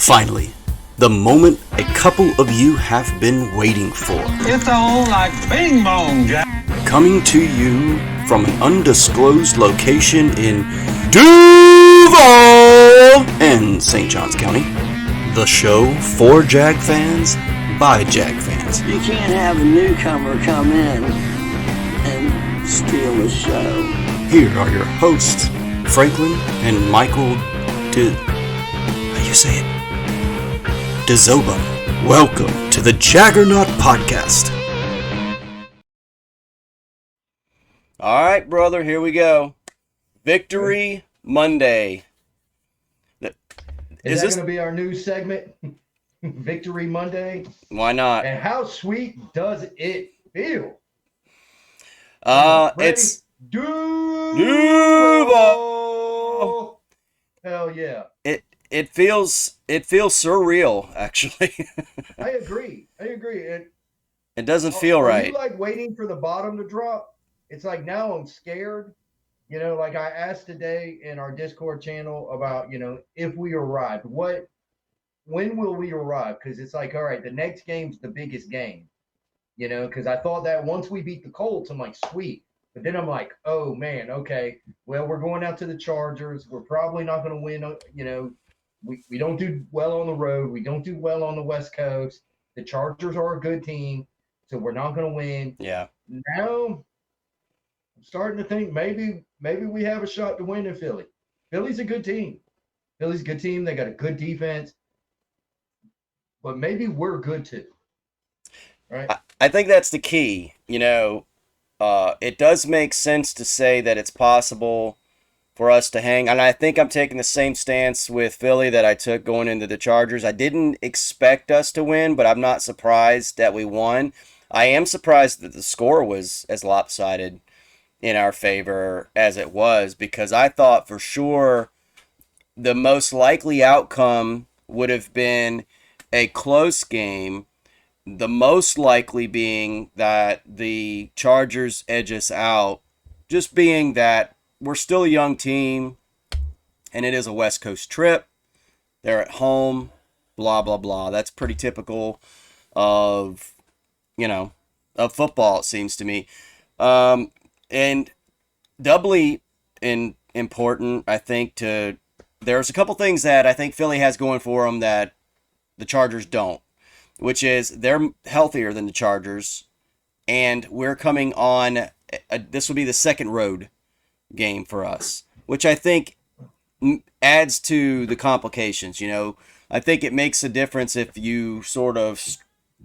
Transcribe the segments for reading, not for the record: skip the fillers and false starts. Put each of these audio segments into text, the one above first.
Finally, the moment a couple of you have been waiting for. It's all like bing bong, Jack. Coming to you from an undisclosed location in Duval and St. Johns County. The show for Jag fans by Jag fans. You can't have a newcomer come in and steal the show. Here are your hosts, Franklin and Michael how you say it? DeZoba. Welcome to the Jaggernaut Podcast. All right, brother, here we go. Victory Monday. Is that going to be our new segment? Victory Monday? Why not? And how sweet does it feel? It's Duval. Hell yeah. It feels surreal, actually. I agree. It doesn't feel right. You like waiting for the bottom to drop? It's like now I'm scared. You know, like I asked today in our Discord channel about, if we arrived, when will we arrive? Because it's like, all right, the next game's the biggest game, because I thought that once we beat the Colts, I'm like, sweet. But then I'm like, oh, man, okay, well, we're going out to the Chargers. We're probably not going to win, we don't do well on the road. We don't do well on the West Coast. The Chargers are a good team, so we're not going to win. Yeah. Now I'm starting to think maybe we have a shot to win in Philly. Philly's a good team. Philly's a good team. They got a good defense. But maybe we're good too. Right? I think that's the key. It does make sense to say that it's possible for us to hang. And I think I'm taking the same stance with Philly that I took going into the Chargers. I didn't expect us to win, but I'm not surprised that we won. I am surprised that the score was as lopsided in our favor as it was, because I thought for sure the most likely outcome would have been a close game, the most likely being that the Chargers edge us out, just being that we're still a young team and it is a West Coast trip. They're at home, blah, blah, blah. That's pretty typical of, of football, it seems to me. And doubly important, I think, there's a couple things that I think Philly has going for them that the Chargers don't, which is they're healthier than the Chargers, and we're coming on, this will be the second road game for us, which I think adds to the complications. I think it makes a difference if you sort of,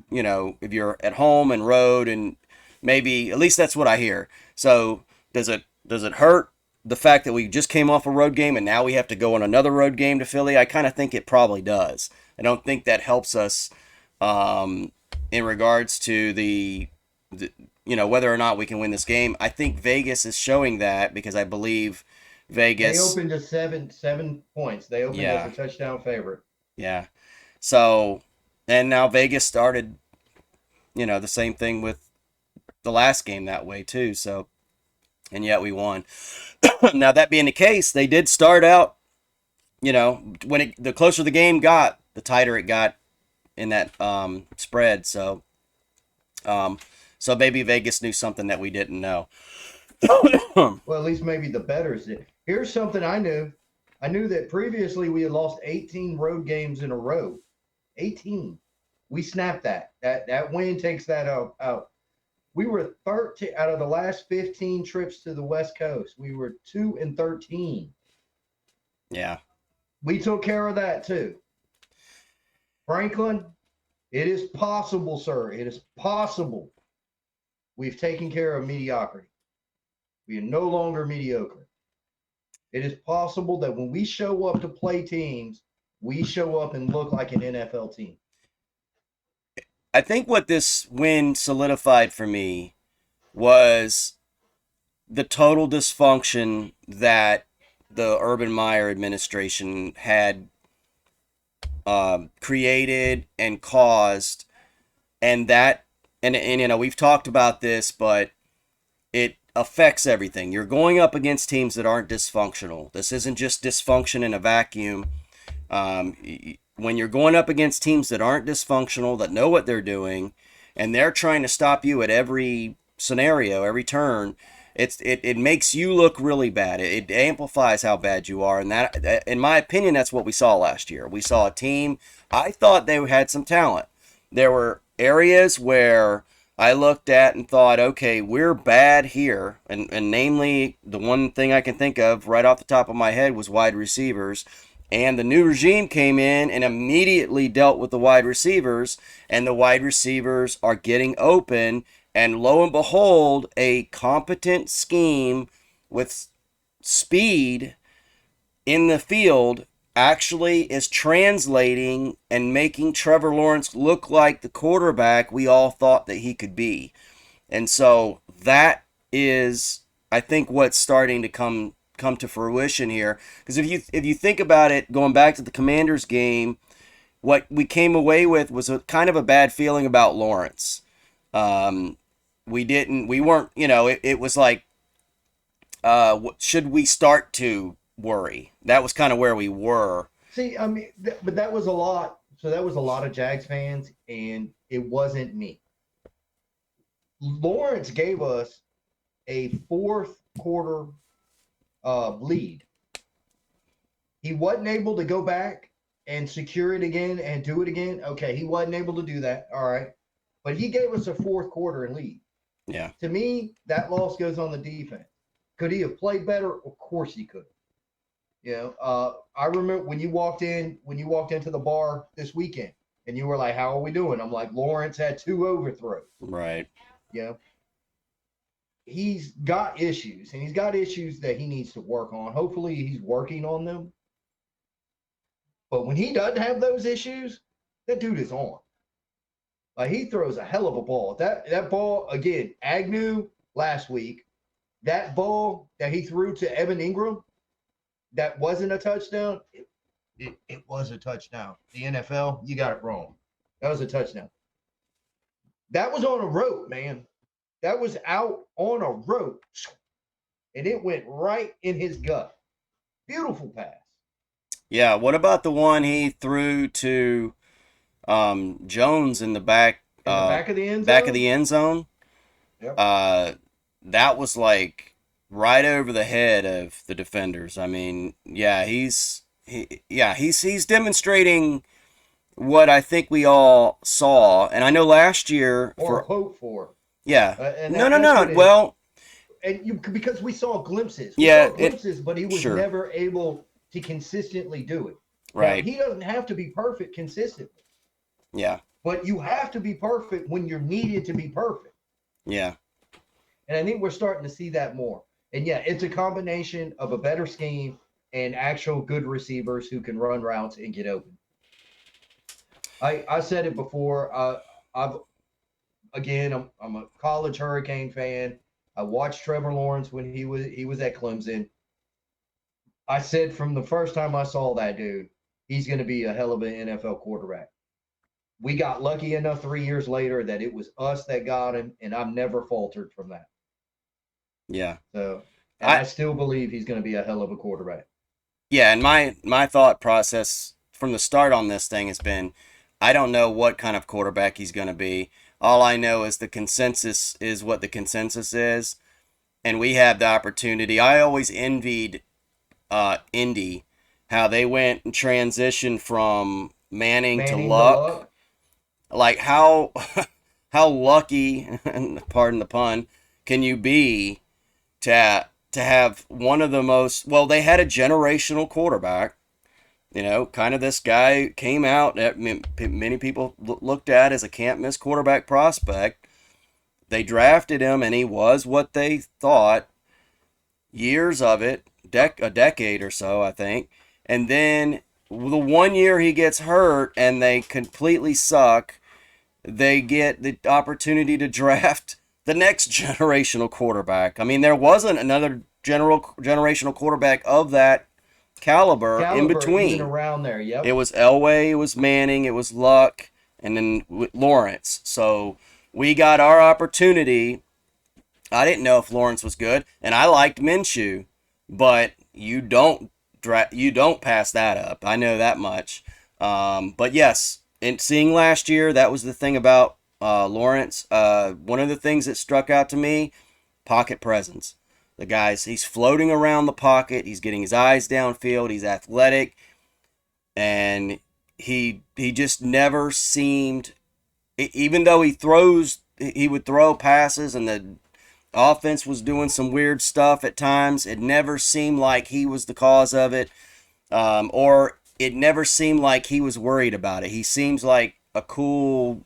if you're at home and road, and maybe, at least that's what I hear. So does it hurt the fact that we just came off a road game and now we have to go on another road game to Philly? I kind of think it probably does. I don't think that helps us in regards to the whether or not we can win this game. I think Vegas is showing that, because I believe Vegas. They opened to 7 points. They opened as a touchdown favorite. Yeah. So, and now Vegas started, the same thing with the last game that way too. So, and yet we won. Now, that being the case, they did start out, the closer the game got, the tighter it got in that spread. So maybe Vegas knew something that we didn't know. Well, at least maybe the bettors did. Here's something I knew. I knew that previously we had lost 18 road games in a row. 18. We snapped that. That win takes that out. We were 13 out of the last 15 trips to the West Coast. We were 2-13. Yeah. We took care of that too. Franklin, it is possible, sir. It is possible. We've taken care of mediocrity. We are no longer mediocre. It is possible that when we show up to play teams, we show up and look like an NFL team. I think what this win solidified for me was the total dysfunction that the Urban Meyer administration had created and caused, and we've talked about this, but it affects everything. You're going up against teams that aren't dysfunctional. This isn't just dysfunction in a vacuum. when you're going up against teams that aren't dysfunctional, that know what they're doing, and they're trying to stop you at every scenario, every turn, it makes you look really bad. It amplifies how bad you are, and that, in my opinion, that's what we saw last year. We saw a team. I thought they had some talent. There were areas where I looked at and thought, okay, we're bad here, and namely the one thing I can think of right off the top of my head was wide receivers. And the new regime came in and immediately dealt with the wide receivers, and the wide receivers are getting open. And lo and behold, a competent scheme with speed in the field actually is translating and making Trevor Lawrence look like the quarterback we all thought that he could be. And so that is, I think, what's starting to come to fruition here. Because if you think about it, going back to the Commanders game, what we came away with was a kind of a bad feeling about Lawrence. We weren't, it was like, should we start to worry? That was kind of where we were. See, I mean, but that was a lot. So that was a lot of Jags fans, and it wasn't me. Lawrence gave us a fourth quarter lead. He wasn't able to go back and secure it again and do it again. Okay, he wasn't able to do that. All right. But he gave us a fourth quarter lead. Yeah. To me, that loss goes on the defense. Could he have played better? Of course he could. I remember when you walked into the bar this weekend and you were like, how are we doing? I'm like, Lawrence had 2 overthrows. Right. He's got issues, and he's got issues that he needs to work on. Hopefully he's working on them. But when he doesn't have those issues, that dude is on. He throws a hell of a ball. That ball, again, Agnew last week, that ball that he threw to Evan Ingram, that wasn't a touchdown. It was a touchdown. The NFL, you got it wrong. That was a touchdown. That was on a rope, man. That was out on a rope, and it went right in his gut. Beautiful pass. Yeah. What about the one he threw to Jones in the back? Back of the end zone. Back of the end zone. Yep. That was like right over the head of the defenders. I mean, yeah, he's demonstrating what I think we all saw, and I know last year or hope for. Yeah. No. Well, because we saw glimpses. But he was never able to consistently do it. Right. Now, he doesn't have to be perfect consistently. Yeah. But you have to be perfect when you're needed to be perfect. Yeah. And I think we're starting to see that more. And yeah, it's a combination of a better scheme and actual good receivers who can run routes and get open. I said it before. I'm a college Hurricane fan. I watched Trevor Lawrence when he was at Clemson. I said from the first time I saw that dude, he's going to be a hell of an NFL quarterback. We got lucky enough 3 years later that it was us that got him, and I've never faltered from that. Yeah. So, and I still believe he's going to be a hell of a quarterback. Yeah, and my thought process from the start on this thing has been, I don't know what kind of quarterback he's going to be. All I know is the consensus is what the consensus is, and we have the opportunity. I always envied Indy, how they went and transitioned from Manning to Luck. Like how lucky, and pardon the pun, can you be to have one of the most, well, they had a generational quarterback. Kind of this guy came out that many people looked at as a can't-miss quarterback prospect. They drafted him, and he was what they thought. Years of it, a decade or so, I think. And then the 1 year he gets hurt and they completely suck, they get the opportunity to draft the next generational quarterback. I mean, there wasn't another generational quarterback of that caliber in between. Even around there, yep. It was Elway, it was Manning, it was Luck, and then Lawrence. So we got our opportunity. I didn't know if Lawrence was good, and I liked Minshew, but you don't pass that up. I know that much. But yes, in seeing last year, that was the thing about Lawrence. One of the things that struck out to me, pocket presence. The guy's he's floating around the pocket. He's getting his eyes downfield. He's athletic, and he just never seemed. Even though he would throw passes, and the offense was doing some weird stuff at times. It never seemed like he was the cause of it, or it never seemed like he was worried about it. He seems like a cool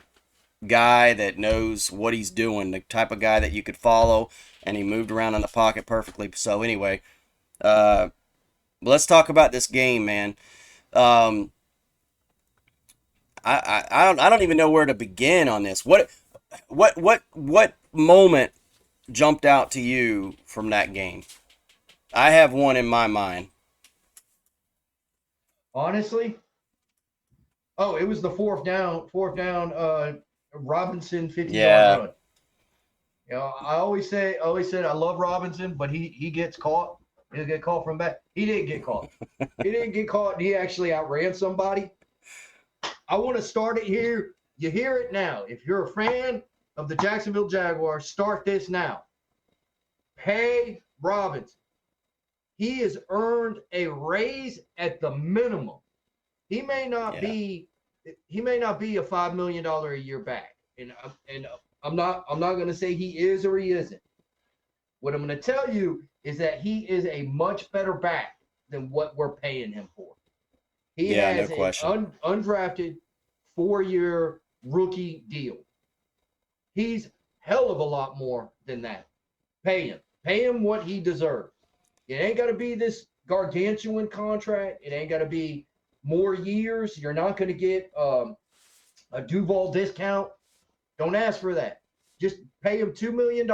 guy that knows what he's doing, the type of guy that you could follow, and he moved around in the pocket perfectly. So anyway, let's talk about this game, man. Um, I don't even know where to begin on this. What moment jumped out to you from that game? I have one in my mind. Honestly, oh, it was the fourth down, Robinson 50-yard Yeah, run. You know, I always said I love Robinson, but he gets caught. He'll get caught from back. He didn't get caught. He didn't get caught, and he actually outran somebody. I want to start it here. You hear it now. If you're a fan of the Jacksonville Jaguars, start this now. Pay Robinson. He has earned a raise at the minimum. He may not be a $5 million a year back. And I'm not going to say he is or he isn't. What I'm going to tell you is that he is a much better back than what we're paying him for. He has no question. an undrafted 4-year rookie deal. He's hell of a lot more than that. Pay him. Pay him what he deserves. It ain't got to be this gargantuan contract. It ain't got to be more years. You're not going to get a Duval discount. Don't ask for that. Just pay him $2 million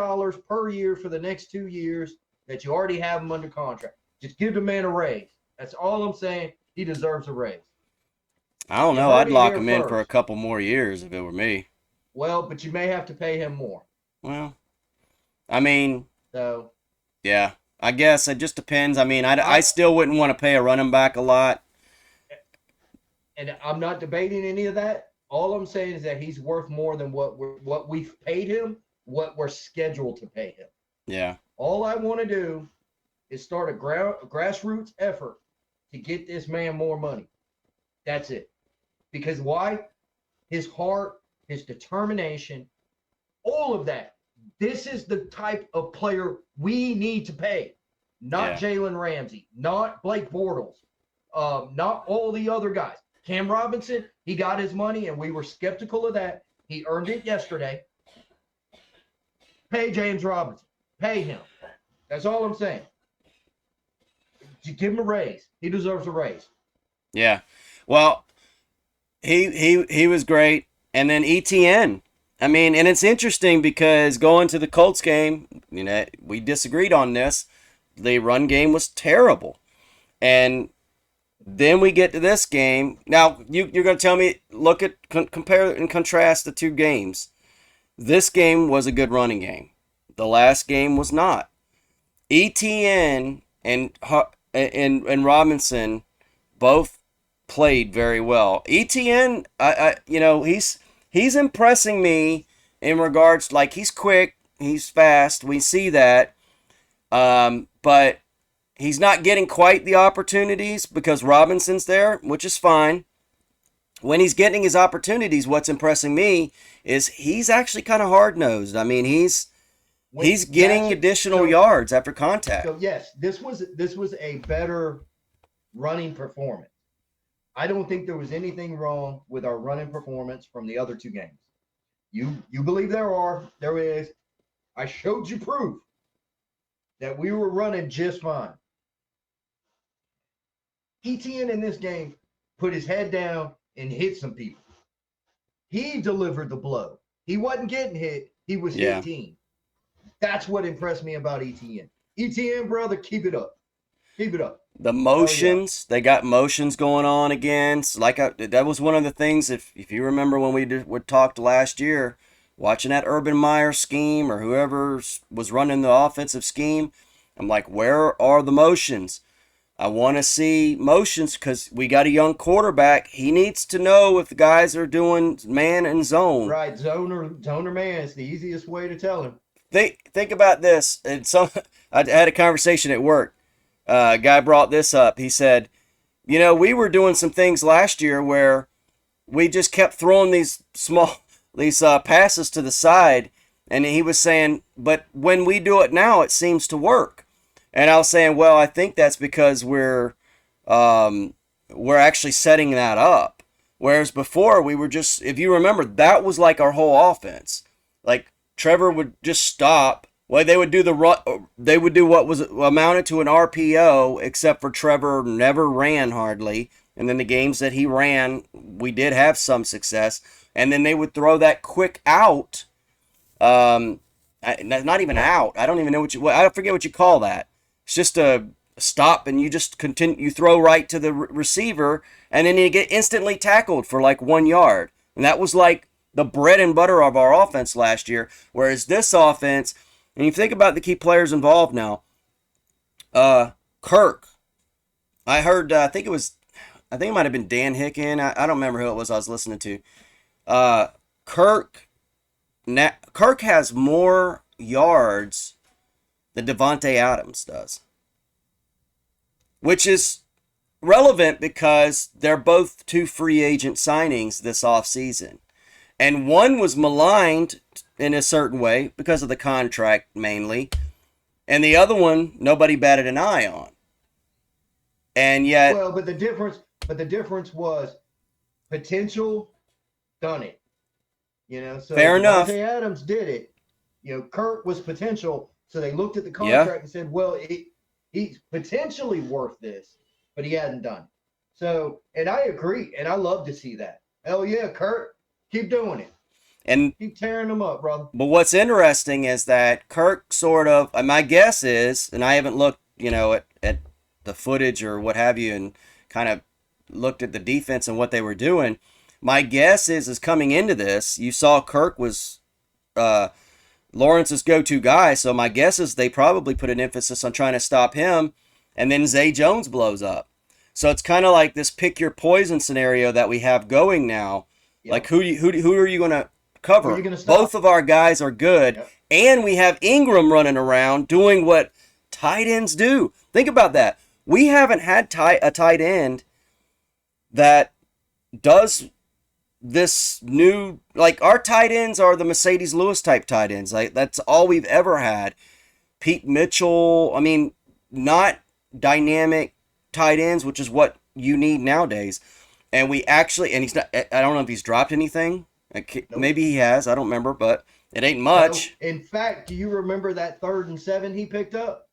per year for the next 2 years that you already have him under contract. Just give the man a raise. That's all I'm saying. He deserves a raise. I don't You know. heard I'd it lock here him in for a first. couple more years if it were me. Well, but you may have to pay him more. Well, I mean, So yeah. I guess it just depends. I mean, I I still wouldn't want to pay a running back a lot. and I'm not debating any of that. All I'm saying is that he's worth more than what we've paid him, what we're scheduled to pay him. Yeah. All I want to do is start a grassroots effort to get this man more money. That's it. Because why? His heart, his determination, all of that. This is the type of player we need to pay. Not Yeah. Jalen Ramsey, not Blake Bortles, not all the other guys. Cam Robinson, he got his money, and we were skeptical of that. He earned it yesterday. Pay James Robinson. Pay him. That's all I'm saying. You give him a raise. He deserves a raise. Yeah. Well, he was great. And then ETN. I mean, and it's interesting because going to the Colts game, you know, we disagreed on this. The run game was terrible. And then we get to this game. Now, you're going to tell me, look at, compare and contrast the two games. This game was a good running game. The last game was not. ETN and Robinson both played very well. ETN, he's impressing me in regards, like, he's quick, he's fast, we see that, but he's not getting quite the opportunities because Robinson's there, which is fine. When he's getting his opportunities, what's impressing me is he's actually kind of hard-nosed. I mean, he's getting additional yards after contact. So yes, this was a better running performance. I don't think there was anything wrong with our running performance from the other two games. You believe there is. I showed you proof that we were running just fine. ETN in this game put his head down and hit some people. He delivered the blow. He wasn't getting hit. He was hitting. That's what impressed me about ETN. ETN, brother, keep it up. Keep it up. The motions, they got motions going on again. So that was one of the things, if you remember when we talked last year, watching that Urban Meyer scheme or whoever was running the offensive scheme, I'm like, where are the motions? I want to see motions because we got a young quarterback. He needs to know if the guys are doing man and zone. Right, zone or man is the easiest way to tell him. Think about this. And so I had a conversation at work. A guy brought this up. He said, we were doing some things last year where we just kept throwing these passes to the side, and he was saying, but when we do it now, it seems to work. And I was saying, well, I think that's because we're actually setting that up. Whereas before we were just, if you remember, that was like our whole offense. Like Trevor would just stop. Well, they would do they would do what was amounted to an RPO, except for Trevor never ran hardly. And then the games that he ran, we did have some success. And then they would throw that quick out. Not even out. I don't even know I forget what you call that. It's just a stop, and you just continue. You throw right to the receiver, and then you get instantly tackled for like 1 yard. And that was like the bread and butter of our offense last year. Whereas this offense, and you think about the key players involved now. Kirk. I heard. I think it might have been Dan Hicken. I don't remember who it was I was listening to. Kirk has more yards than Devontae Adams does, which is relevant because they're both two free agent signings this offseason. And one was maligned in a certain way because of the contract mainly, and the other one nobody batted an eye on. And yet, well, but the difference was potential, done it. So fair enough. Devontae Adams did it. Kirk was potential, so they looked at the contract and said, well, he's potentially worth this, but he hadn't done. So, and I agree, and I love to see that. Hell yeah, Kirk, keep doing it. And keep tearing them up, brother. But what's interesting is that Kirk sort of, my guess is, and I haven't looked, at the footage or what have you, and kind of looked at the defense and what they were doing. My guess is coming into this, you saw Kirk was Lawrence's go-to guy, so my guess is they probably put an emphasis on trying to stop him, and then Zay Jones blows up. So it's kind of like this pick your poison scenario that we have going now. Yep. Like who are you going to cover? Who are you gonna stop? Both of our guys are good, yep. And we have Ingram running around doing what tight ends do. Think about that. We haven't had a tight end that does this new, like our tight ends are the Mercedes Lewis type tight ends. Like that's all we've ever had. Pete Mitchell, not dynamic tight ends, which is what you need nowadays. And we actually, and he's not, I don't know if he's dropped anything. Nope. Maybe he has, I don't remember, but it ain't much. No. In fact, do you remember that 3rd and 7 he picked up?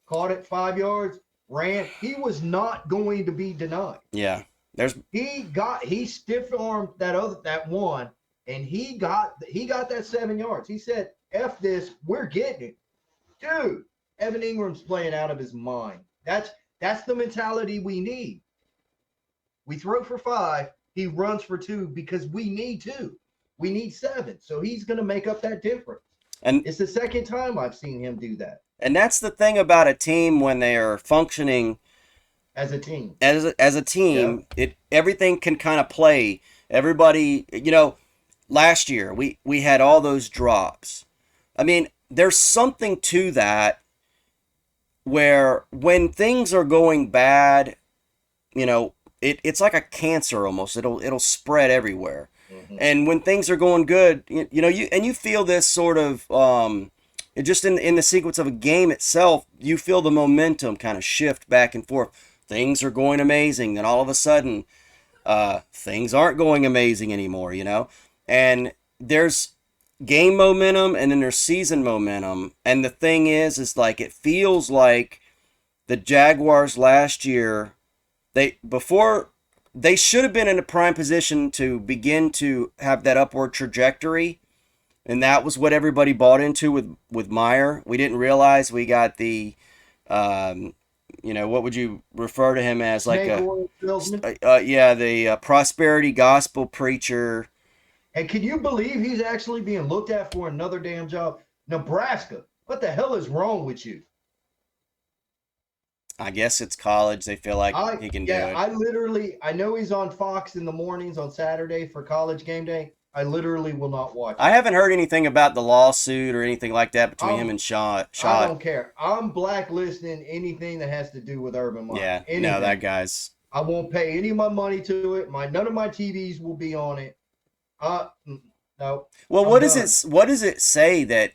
Caught it 5 yards, ran. He was not going to be denied. Yeah. He stiff armed that one, and he got that 7 yards. He said, F this, we're getting it. Dude, Evan Ingram's playing out of his mind. That's the mentality we need. We throw for 5, he runs for 2 because we need 2. We need 7. So he's gonna make up that difference. And it's the second time I've seen him do that. And that's the thing about a team when they are functioning as a team. As a team, yeah. Everything can kind of play. Everybody, last year we had all those drops. There's something to that where when things are going bad, it's like a cancer almost. It'll spread everywhere. Mm-hmm. And when things are going good, you feel this sort of just in the sequence of a game itself, you feel the momentum kind of shift back and forth. Things are going amazing, then all of a sudden, things aren't going amazing anymore, And there's game momentum and then there's season momentum. And the thing is like it feels like the Jaguars last year, they should have been in a prime position to begin to have that upward trajectory. And that was what everybody bought into with Meyer. We didn't realize we got the what would you refer to him as? Like the prosperity gospel preacher. And can you believe he's actually being looked at for another damn job? Nebraska, what the hell is wrong with you? I guess it's college. They feel like he can do it. I know he's on Fox in the mornings on Saturday for College Game Day. I literally will not watch I it. haven't heard anything about the lawsuit or anything like that between him I'm, and Shot. I don't care. I'm blacklisting anything that has to do with Urban Meyer. Yeah, Anything. no, that guy's. I won't pay any of my money to it. None of my TVs will be on it. No. Well, I'm what done. does it? What does it say that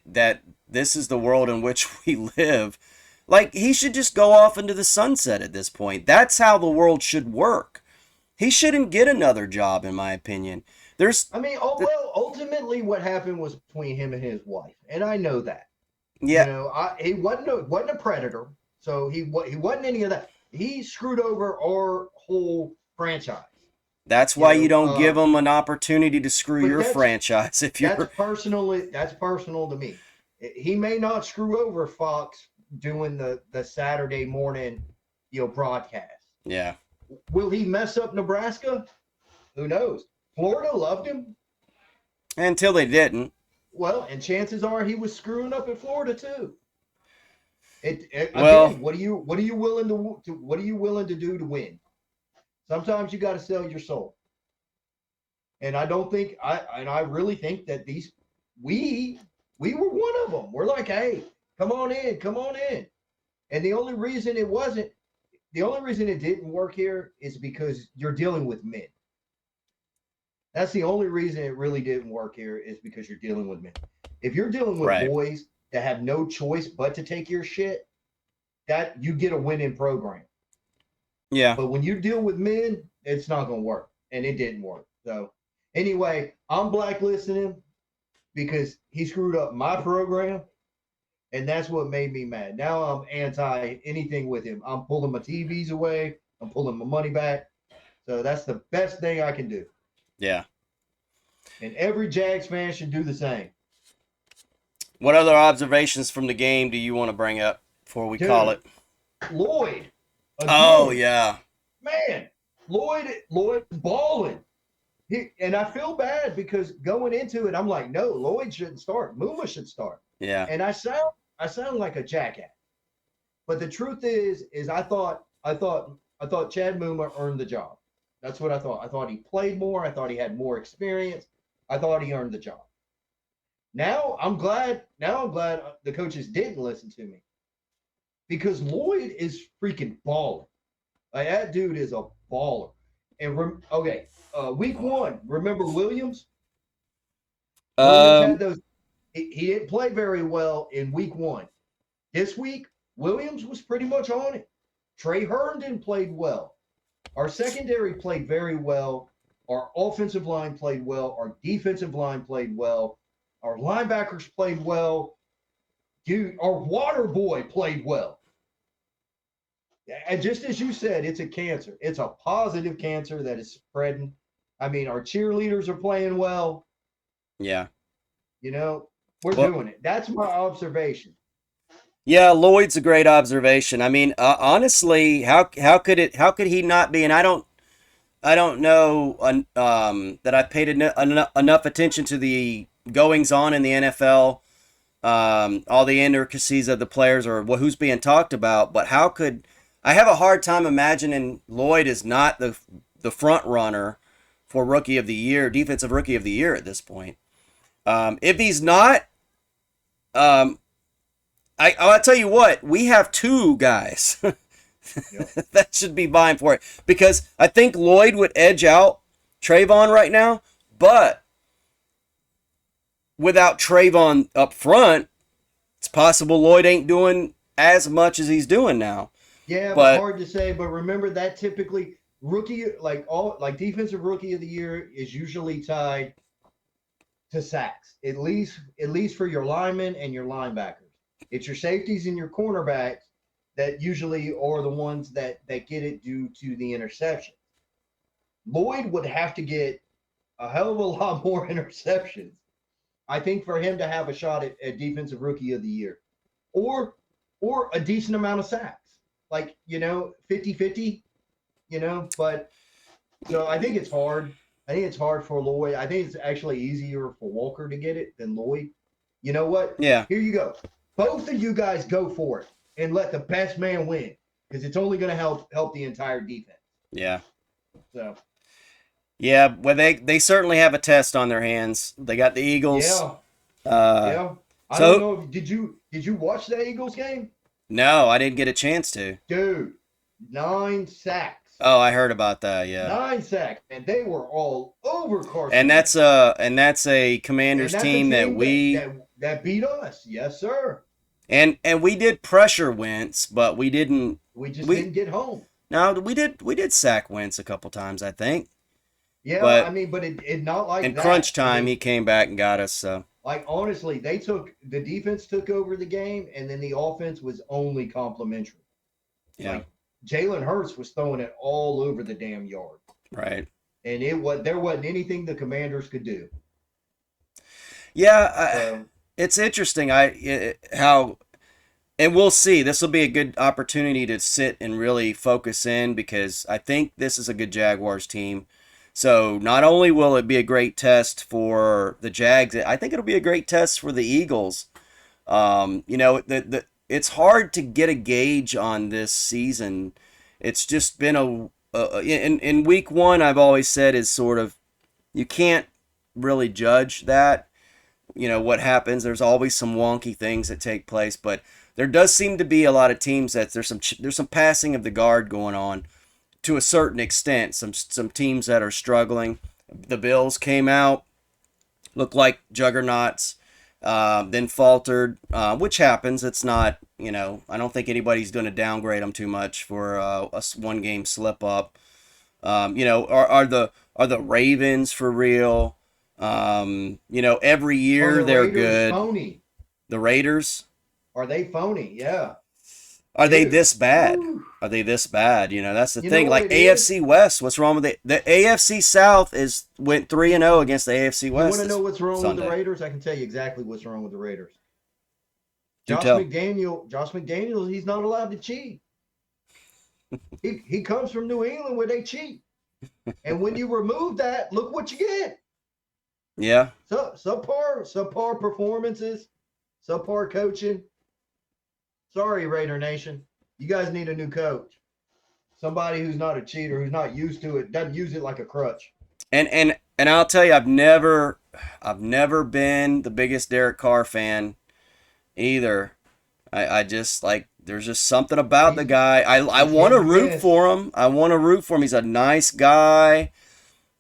this is the world in which we live? Like, he should just go off into the sunset at this point. That's how the world should work. He shouldn't get another job, in my opinion. Ultimately, what happened was between him and his wife, and I know that. Yeah. You know, he wasn't a predator, so he wasn't any of that. He screwed over our whole franchise. That's why you don't give him an opportunity to screw your franchise. If you're that's personal to me. He may not screw over Fox doing the Saturday morning, broadcast. Yeah. Will he mess up Nebraska? Who knows? Florida loved him. Until they didn't. Well, and chances are he was screwing up in Florida too. Well, again, what are you willing to do to win? Sometimes you got to sell your soul. And I really think that we were one of them. We're like, hey, come on in. And the only reason it didn't work here is because you're dealing with men. That's the only reason it really didn't work here is because you're dealing with men. If you're dealing with boys that have no choice but to take your shit, that you get a winning program. Yeah. But when you deal with men, it's not going to work. And it didn't work. So anyway, I'm blacklisting him because he screwed up my program. And that's what made me mad. Now I'm anti anything with him. I'm pulling my TVs away. I'm pulling my money back. So that's the best thing I can do. Yeah. And every Jags fan should do the same. What other observations from the game do you want to bring up before we call it? Lloyd. Again. Oh, yeah. Man, Lloyd balling. And I feel bad because going into it, I'm like, no, Lloyd shouldn't start. Muma should start. Yeah. And I sound like a jackass. But the truth is I thought Chad Muma earned the job. That's what I thought. I thought he played more. I thought he had more experience. I thought he earned the job. Now I'm glad the coaches didn't listen to me because Lloyd is freaking balling. Like, that dude is a baller. And week one, remember Williams? Williams had those. He didn't play very well in week one. This week, Williams was pretty much on it. Trey Herndon played well. Our secondary played very well. Our offensive line played well. Our defensive line played well. Our linebackers played well. Dude, our water boy played well. And just as you said, it's a cancer. It's a positive cancer that is spreading. I mean, our cheerleaders are playing well. Yeah. We're doing it. That's my observation. Yeah, Lloyd's a great observation. I mean, honestly, how could he not be? And I don't know that I paid enough attention to the goings on in the NFL, all the intricacies of the players or who's being talked about. But I have a hard time imagining Lloyd is not the front runner for Rookie of the Year, Defensive Rookie of the Year at this point. If he's not, I'll tell you what, we have two guys that should be vying for it because I think Lloyd would edge out Trayvon right now, but without Trayvon up front, it's possible Lloyd ain't doing as much as he's doing now. Yeah, but hard to say. But remember that typically defensive rookie of the year is usually tied to sacks, at least for your linemen and your linebackers. It's your safeties and your cornerbacks that usually are the ones that get it due to the interception. Lloyd would have to get a hell of a lot more interceptions, I think, for him to have a shot at defensive rookie of the year or a decent amount of sacks. Like, 50-50, but so I think it's hard. I think it's hard for Lloyd. I think it's actually easier for Walker to get it than Lloyd. You know what? Yeah. Here you go. Both of you guys go for it and let the best man win. because it's only going to help the entire defense. Yeah. So Yeah, well, they certainly have a test on their hands. They got the Eagles. yeah, Uh, yeah. I don't so know. Did you watch the Eagles game, no, I didn't get a chance to. dude? 9 sacks, Oh, I heard about that. Yeah, 9 sacks, and they were all over Carson. and Wentz. that's a And Commanders that's a team that team we that beat us. Yes, sir. and we did pressure Wentz, but we didn't. We just We didn't get home. no, we did sack Wentz a couple times, I think. Yeah, But I mean, but it not like in that. crunch I time, mean, he came back and got us. So like honestly, the defense took over the game, and then the offense was only complimentary. yeah, Like Jalen Hurts was throwing it all over the damn yard, right. and there wasn't anything the Commanders could do. Yeah, So it's interesting. How and we'll see. This will be a good opportunity to sit and really focus in because I think this is a good Jaguars team. So not only will it be a great test for the Jags, I think it'll be a great test for the Eagles. It's hard to get a gauge on this season. It's just been in week one. I've always said is sort of you can't really judge that. What happens. There's always some wonky things that take place, but there does seem to be a lot of teams that there's some passing of the guard going on to a certain extent. Some teams that are struggling. The Bills came out, looked like juggernauts, then faltered, which happens. It's not, I don't think anybody's going to downgrade them too much for a one game slip up. Are the Ravens for real? Every year the they're Raiders good. phony. The Raiders, Are they phony? Yeah. are they Dude. this bad? Whew. Are they this bad? That's the You know thing. what Like it is? AFC West, what's wrong with it? The AFC South went 3-0 against the AFC You West. want to know what's wrong with Sunday. the Raiders? I can tell you exactly what's wrong with the Raiders. Do Josh tell. McDaniels, he's not allowed to cheat. He comes from New England where they cheat. And when you remove that, look what you get. Yeah. So subpar performances, subpar coaching. Sorry, Raider Nation. You guys need a new coach. Somebody who's not a cheater, who's not used to it, doesn't use it like a crutch. And I'll tell you, I've never been the biggest Derek Carr fan either. I just like there's just something about the guy. I want to root for him. I want to root for him. He's a nice guy.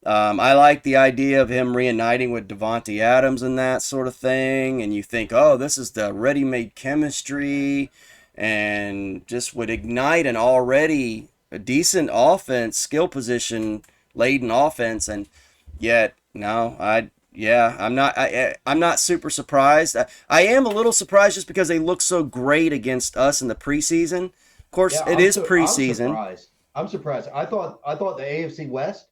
I like the idea of him reuniting with Devontae Adams and that sort of thing. And you think, oh, this is the ready-made chemistry and just would ignite an already a decent offense, skill position laden offense. And yet, no, I'm not super surprised. I am a little surprised just because they look so great against us in the preseason. Of course, it is preseason. I'm surprised. I thought the AFC West.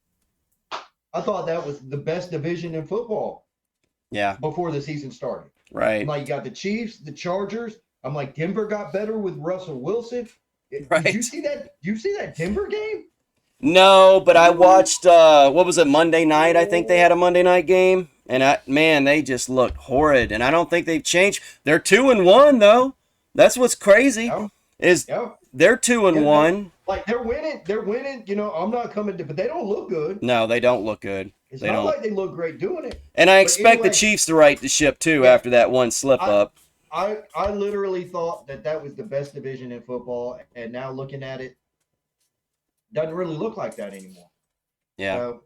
I thought that was the best division in football. Yeah. Before the season started. Right. I'm like, you got the Chiefs, the Chargers. I'm like, Denver got better with Russell Wilson. Right. Did you see that? Did you see that Denver game? No, but I watched what was it, Monday night? I think they had a Monday night game. And they just looked horrid. And I don't think they've changed. They're 2-1 though. That's what's crazy. They're 2-1. Like they're winning. I'm not coming to, but they don't look good. No, they don't look good. It's not like they look great doing it. And I expect the Chiefs to right the ship too after that one slip up. I literally thought that was the best division in football, and now looking at it, doesn't really look like that anymore. Yeah. So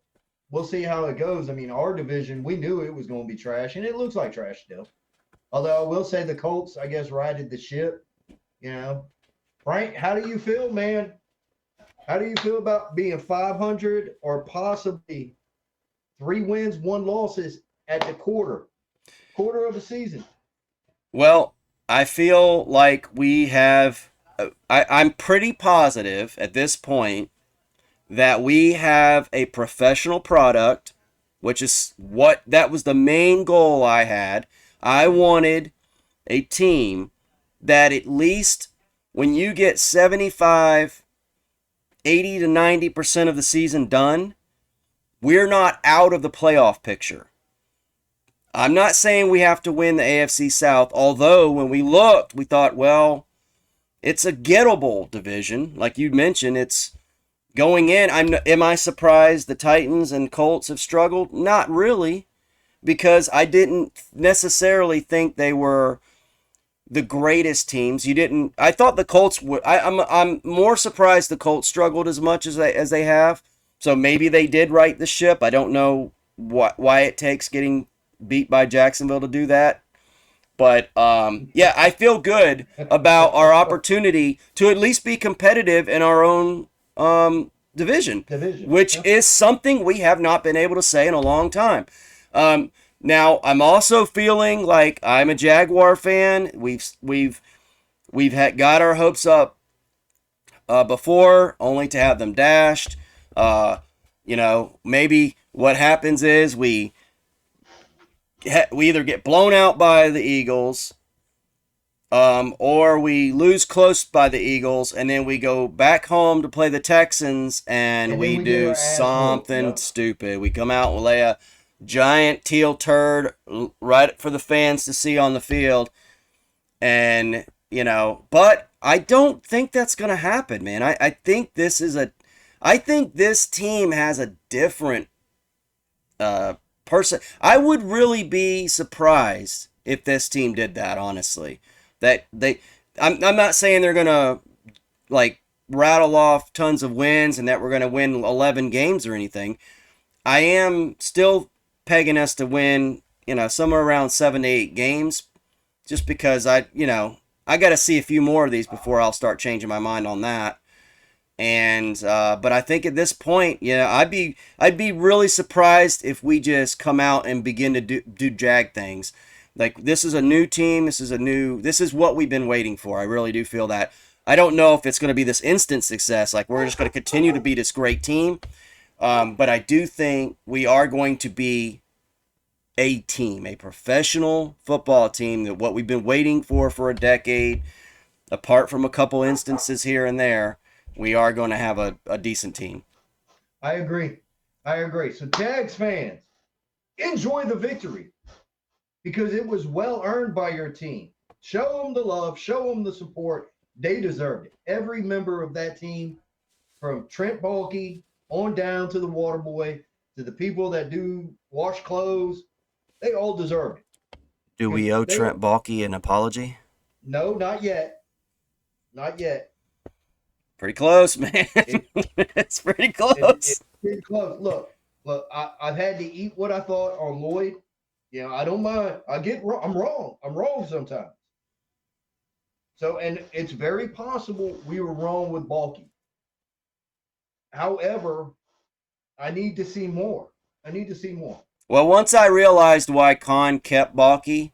we'll see how it goes. I mean, our division, we knew it was going to be trash, and it looks like trash still. Although I will say the Colts, I guess, righted the ship. Frank, how do you feel, man? How do you feel about being 500 or possibly 3 wins, 1 losses at the quarter of the season? Well, I feel like we have. I'm pretty positive at this point that we have a professional product, which is that was the main goal I had. I wanted a team that at least when you get 75, 80 to 90% of the season done, we're not out of the playoff picture. I'm not saying we have to win the AFC South, although when we looked, we thought, well, it's a gettable division. Like you mentioned, it's going in. Am I surprised the Titans and Colts have struggled? Not really, because I didn't necessarily think they were the greatest teams. You didn't. I thought the Colts would. I'm more surprised the Colts struggled as much as they have. So maybe they did right the ship. I don't know why it takes getting beat by Jacksonville to do that. But yeah, I feel good about our opportunity to at least be competitive in our own division, which Yeah. is something we have not been able to say in a long time. Now, I'm also feeling like I'm a Jaguar fan. We've got our hopes up before, only to have them dashed. Uh, maybe what happens is we either get blown out by the Eagles, or we lose close by the Eagles, and then we go back home to play the Texans, and And then we we get do our ass whooped. something Yep. stupid. We come out and lay a giant teal turd right for the fans to see on the field, and but I don't think that's gonna happen, man. I think I think this team has a different person. I would really be surprised if this team did that, honestly. That I'm not saying they're gonna like rattle off tons of wins and that we're gonna win 11 games or anything. I am still pegging us to win, somewhere around 7 to 8 games, just because I got to see a few more of these before I'll start changing my mind on that. And but I think at this point, I'd be really surprised if we just come out and begin to do Jag things. Like, this is a new team. This is what we've been waiting for. I really do feel that. I don't know if it's going to be this instant success. Like, we're just going to continue to be this great team. But I do think we are going to be a team, a professional football team, that what we've been waiting for a decade. Apart from a couple instances here and there, we are going to have a decent team. I agree. I agree. So, Jags fans, enjoy the victory because it was well earned by your team. Show them the love, show them the support. They deserved it. Every member of that team, from Trent Baalke on down to the water boy to the people that do wash clothes, they all deserved it. Do we Because owe they were, Trent Baalke an apology? no, not yet. Not yet. Pretty close, man. It, It's pretty it's close. getting close. Look, I've had to eat what I thought on Lloyd. I don't mind. I get wrong. I'm wrong. I'm wrong sometimes. So, and it's very possible we were wrong with Balky. However, I need to see more. I need to see more. Well, once I realized why Khan kept Baalke,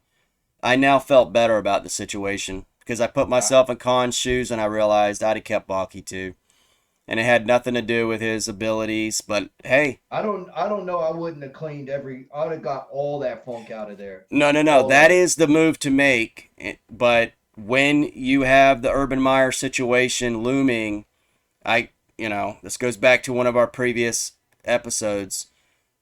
I now felt better about the situation because I put I, myself in Khan's shoes and I realized I'd have kept Baalke too. And it had nothing to do with his abilities, but hey, I don't know. I wouldn't have cleaned every. I'd have got all that funk out of there. no, no, no. All of That it. is the move to make. But when you have the Urban Meyer situation looming, this goes back to one of our previous episodes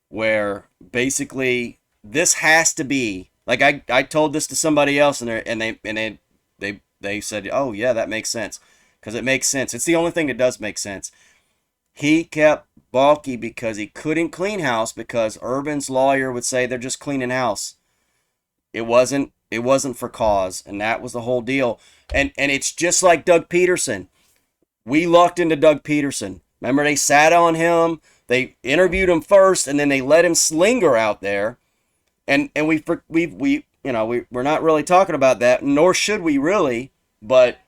where basically this has to be like I told this to somebody else and they said, "Oh yeah, that makes sense." Because it makes sense. It's the only thing that does make sense. He kept Balky because he couldn't clean house because Urban's lawyer would say they're just cleaning house. It wasn't for cause, and that was the whole deal. And it's just like Doug Peterson. We lucked into Doug Peterson. Remember, they sat on him, they interviewed him first, and then they let him slinger out there. And we're not really talking about that, nor should we really, but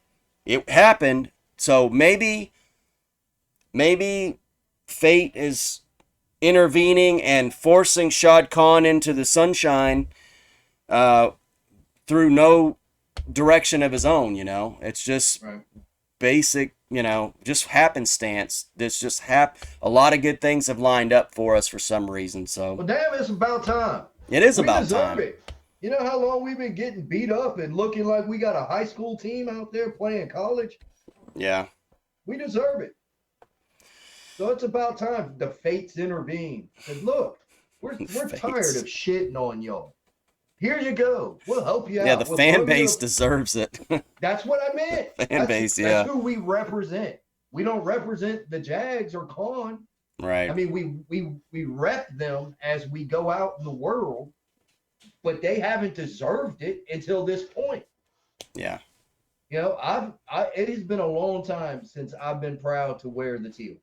it happened. So maybe fate is intervening and forcing Shad Khan into the sunshine uh, through no direction of his own. It's just Right. basic, just happenstance. A lot of good things have lined up for us for some reason. So Well, damn, it's about time. it is We about deserve time. it. You know how long we've been getting beat up and looking like we got a high school team out there playing college? Yeah. We deserve it. So it's about time the fates intervene. And look, we're tired Fates. of shitting on y'all. Here you go. We'll help you Yeah, out. the We'll fan throw you base a-" deserves it. That's what I meant. Fan base, That's yeah. who we represent. We don't represent the Jags or Con. I Right. mean, we rep them as we go out in the world, but they haven't deserved it until this point. Yeah. You know, it has been a long time since I've been proud to wear the teal.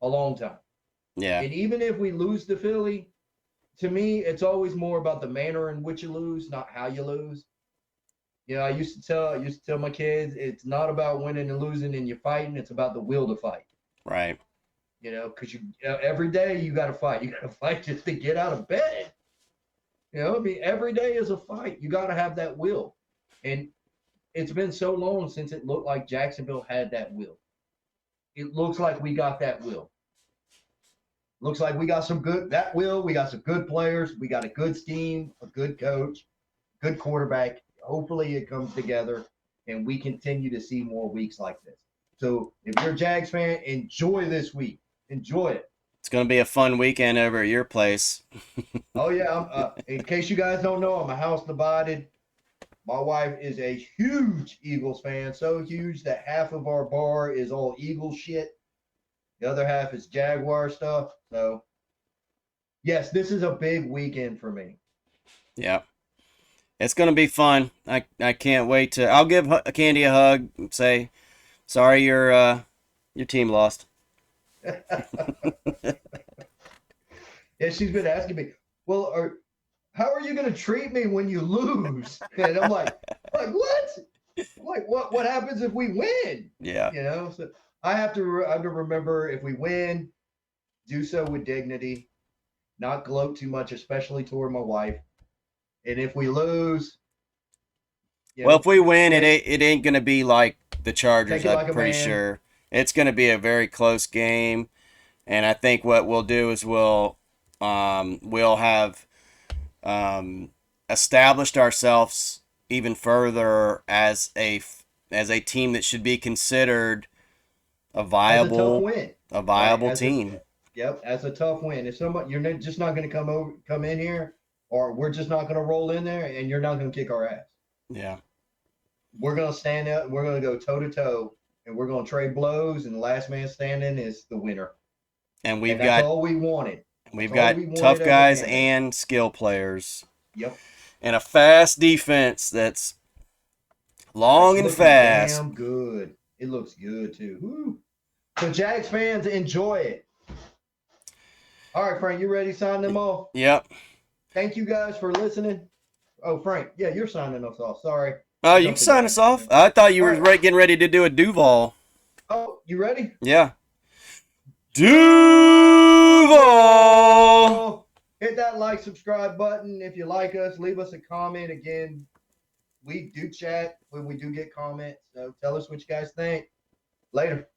A long time. Yeah. And even if we lose to Philly, to me, it's always more about the manner in which you lose, not how you lose. You know, I used to tell my kids, it's not about winning and losing and you're fighting. It's about the will to fight. Right. You know, because every day you got to fight. You got to fight just to get out of bed. You know, I mean, every day is a fight. You got to have that will. And it's been so long since it looked like Jacksonville had that will. It looks like we got that will. Looks like we got some good that will. We got some good players. We got a good scheme, a good coach, good quarterback. Hopefully it comes together and we continue to see more weeks like this. So if you're a Jags fan, enjoy this week. Enjoy it. It's going to be a fun weekend over at your place. Oh yeah. In case you guys don't know, I'm a house divided. My wife is a huge Eagles fan, so huge that half of our bar is all Eagles shit. The other half is Jaguar stuff. So, yes, this is a big weekend for me. Yeah. It's going to be fun. I can't wait to. I'll give Candy a hug and say, sorry your team lost. Yeah, she's been asking me, well, how are you going to treat me when you lose? And I'm like what? Like what happens if we win? Yeah. You know, so I have to remember if we win, do so with dignity, not gloat too much, especially toward my wife. And if we lose, you Well, know, if we win, take, it ain't going to be like the Chargers, take it I'm like a pretty man. sure. It's going to be a very close game. And I think what we'll do is we'll have established ourselves even further as a team that should be considered a As a tough viable win, a right? viable team. Yep, as a tough win. If somebody just not going to come in here, or we're just not going to roll in there, and you're not going to kick our ass. Yeah. We're going to stand up. We're going to go toe to toe, and we're going to trade blows. And the last man standing is the winner. And And that's all we wanted. we've That's all got we tough wanted as a guys fan base. and skill players Yep. and a fast defense that's long It's and looking fast. damn good. It looks good too. Woo. So Jags fans, enjoy it. All right, Frank, you ready to sign them off? Yep. Thank you guys for listening. Oh, Frank, yeah, you're signing us off. Sorry. Oh, I you can jumped the sign gun. us off. I thought you were All right. getting ready to do a Duval. Oh, you ready? Yeah. Duval. Oh, hit that like, subscribe button. If you like us, leave us a comment. Again, we do chat when we do get comments. So tell us what you guys think. Later.